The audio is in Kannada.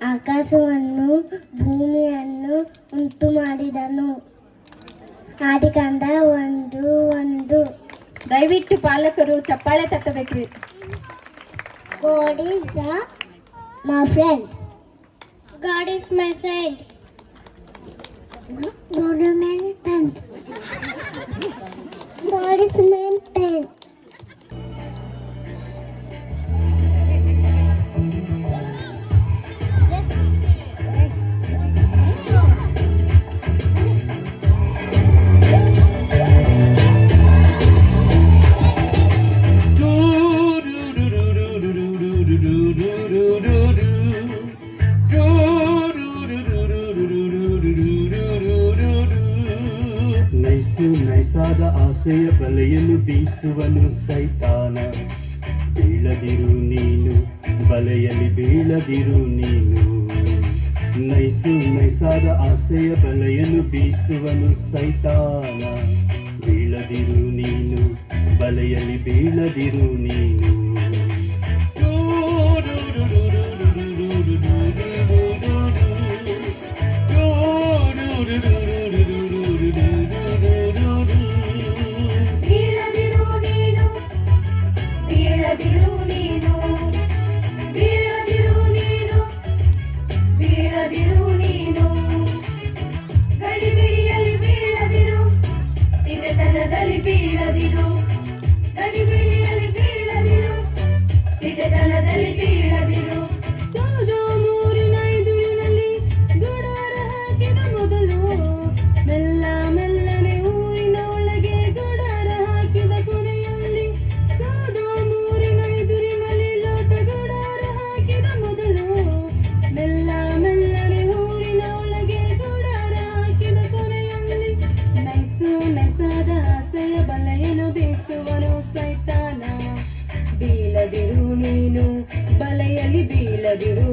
ಆಕಾಶವನ್ನು ಭೂಮಿಯನ್ನು ಉಂಟು ಮಾಡಿದನು. ಆದಿಕಾಂಡ 1:1. ದಯವಿಟ್ಟು ಪಾಲಕರು ಚಪ್ಪಾಳೆ ತಟ್ಟಬೇಕ್ರಿ. God is my friend. God is my friend. God is my friend. God is my friend. ನೈಸಾದ ಆಸೆಯ ಬಲೆಯನ್ನು ಬೀಸುವನು ಸೈತಾನ. ಬೀಳದಿರು ನೀನು ಬಲೆಯಲ್ಲಿ, ಬೀಳದಿರು ನೀನು. ನೈಸಾದ ಆಸೆಯ ಬಲೆಯನ್ನು ಬೀಸುವನು ಸೈತಾನ. ಬೀಳದಿರು ನೀನು ಬಲೆಯಲ್ಲಿ, ಬೀಳದಿರು ನೀನು. ಬೀಳದಿರು ನೀನು ಬಲೆಯಲ್ಲಿ, ಬೀಳದಿರು